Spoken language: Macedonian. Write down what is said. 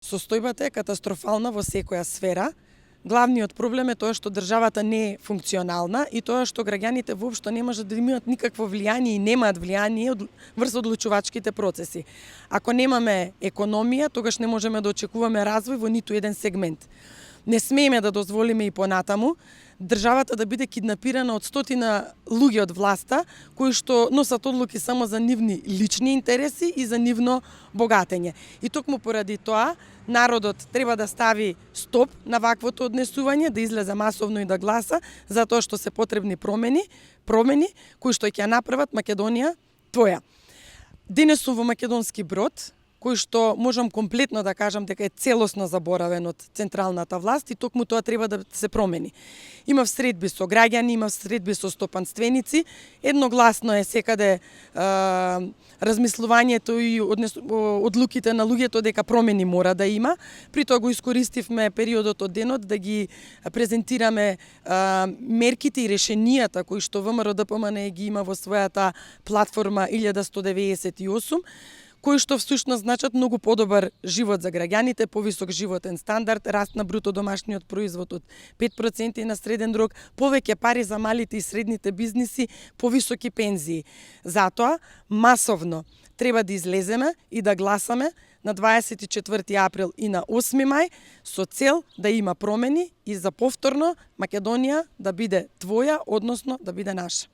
Состојбата е катастрофална во секоја сфера. Главниот проблем е тоа што државата не е функционална и тоа што граѓаните воопшто не можат да имаат никакво влијание и немаат влијание врз одлучувачките процеси. Ако немаме економија, тогаш не можеме да очекуваме развој во ниту еден сегмент. Не смееме да дозволиме и понатаму државата да биде киднапирана од стотина луѓе од власта кои што носат одлуки само за нивни лични интереси и за нивно богатење. И токму поради тоа народот треба да стави стоп на ваквото однесување, да излезе масовно и да гласа, затоа што се потребни промени кои што ќе направат Македонија твоја. Денес сум во македонски брод, кој што можам комплетно да кажам дека е целосно заборавен од централната власт и токму тоа треба да се промени. Имав средби со граѓани, имав средби со стопанственици, едногласно е секаде размислувањето и одлуките на луѓето дека промени мора да има. При тоа го искористивме периодот од денот да ги презентираме мерките и решенијата кои што ВМРО-ДПМНЕ ги има во својата платформа 1198, кои што всушност значат многу подобар живот за граѓаните, повисок животен стандард, раст на бруто домашниот производ од 5% на среден рок, повеќе пари за малите и средните бизниси, повисоки пензии. Затоа, масовно треба да излеземе и да гласаме на 24 април и на 8 мај со цел да има промени и за повторно Македонија да биде твоја, односно да биде наша.